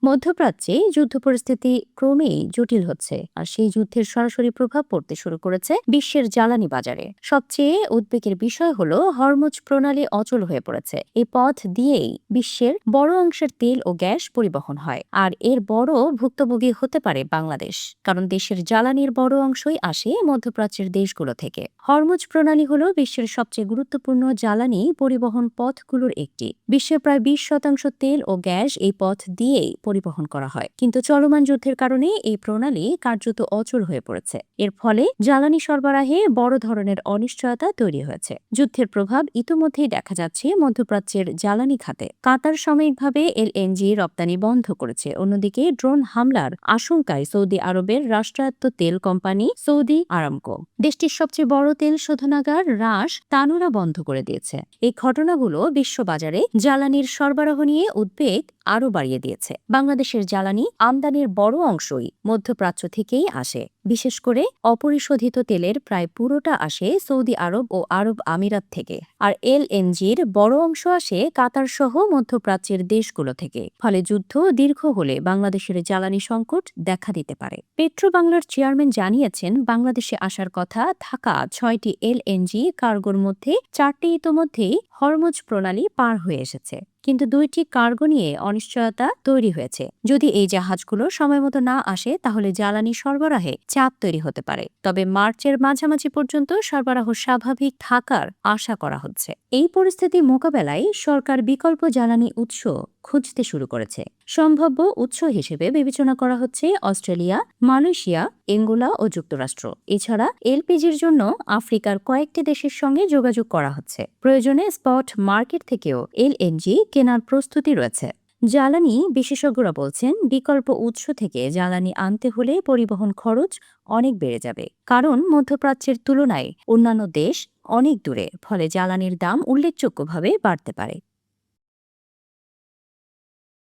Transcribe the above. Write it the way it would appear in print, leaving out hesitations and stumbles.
মধ্যপ্রাচ্যে যুদ্ধ পরিস্থিতি ক্রমেই জটিল হচ্ছে, আর সেই যুদ্ধের সরাসরি প্রভাব পড়তে শুরু করেছে বিশ্বের জ্বালানি বাজারে। সবচেয়ে উদ্বেগের বিষয় হলো হরমুজ প্রণালী অচল হয়ে পড়েছে। এই পথ দিয়েই বিশ্বের বড় অংশের তেল ও গ্যাস পরিবহন হয়, আর এর বড় ভুক্তভোগী হতে পারে বাংলাদেশ, কারণ দেশের জ্বালানির বড় অংশই আসে মধ্যপ্রাচ্যের দেশগুলো থেকে। হরমুজ প্রণালী হলো বিশ্বের সবচেয়ে গুরুত্বপূর্ণ জ্বালানি পরিবহন পথগুলোর একটি। বিশ্বের প্রায় 20% তেল ও গ্যাস এই পথ দিয়েই পরিবহন করা হয়, কিন্তু চলমান যুদ্ধের কারণে এই প্রণালী কার্যত অচল হয়ে পড়েছে। এর ফলে জ্বালানি সরবরাহে বড় ধরনের অনিশ্চয়তা তৈরি হয়েছে। যুদ্ধের প্রভাব ইতোমধ্যেই দেখা যাচ্ছে মধ্যপ্রাচ্যের জ্বালানি খাতে। কাতার সাময়িকভাবে এলএনজি রপ্তানি বন্ধ করেছে। অন্যদিকে ড্রোন হামলার আশঙ্কায় সৌদি আরবের রাষ্ট্রায়ত্ত তেল কোম্পানি সৌদি আরামকো দেশটির সবচেয়ে বড় তেল শোধনাগার রাস তানুরা বন্ধ করে দিয়েছে। এই ঘটনাগুলো বিশ্ববাজারে জ্বালানির সরবরাহ নিয়ে উদ্বেগ আরও বাড়িয়ে দিয়েছে। বাংলাদেশের জ্বালানি আমদানির বড় অংশই মধ্যপ্রাচ্য থেকেই আসে। বিশেষ করে অপরিশোধিত তেলের প্রায় পুরোটা আসে সৌদি আরব ও আরব আমিরাত থেকে, আর এলএনজির বড় অংশ আসে কাতার সহ মধ্যপ্রাচ্যের দেশগুলো থেকে। ফলে যুদ্ধ দীর্ঘ হলে বাংলাদেশের জ্বালানি সংকট দেখা দিতে পারে। পেট্রো বাংলার চেয়ারম্যান জানিয়েছেন, বাংলাদেশে আসার কথা থাকা 6টি এলএনজি কার্গোর মধ্যে 4টি ইতোমধ্যেই হরমুজ প্রণালী পার হয়ে এসেছে, কিন্তু 2টি কার্গো নিয়ে অনিশ্চয়তা তৈরি হয়েছে। যদি এই জাহাজগুলো সময়মতো না আসে, তাহলে জ্বালানি সরবরাহে চাপ তৈরি হতে পারে। তবে মার্চের মাঝামাঝি পর্যন্ত সরবরাহ স্বাভাবিক থাকার আশা করা হচ্ছে। এই পরিস্থিতি মোকাবেলায় সরকার বিকল্প জ্বালানি উৎস খুঁজতে শুরু করেছে। সম্ভাব্য উৎস হিসেবে বিবেচনা করা হচ্ছে অস্ট্রেলিয়া, মালয়েশিয়া, এঙ্গোলা ও যুক্তরাষ্ট্র। এছাড়া এলপিজির জন্য আফ্রিকার কয়েকটি দেশের সঙ্গে যোগাযোগ করা হচ্ছে। প্রয়োজনে স্পট মার্কেট থেকেও এলএনজি কেনার প্রস্তুতি রয়েছে। জ্বালানি বিশেষজ্ঞরা বলছেন, বিকল্প উৎস থেকে জ্বালানি আনতে হলে পরিবহন খরচ অনেক বেড়ে যাবে, কারণ মধ্যপ্রাচ্যের তুলনায় অন্যান্য দেশ অনেক দূরে। ফলে জ্বালানির দাম উল্লেখযোগ্যভাবে বাড়তে পারে।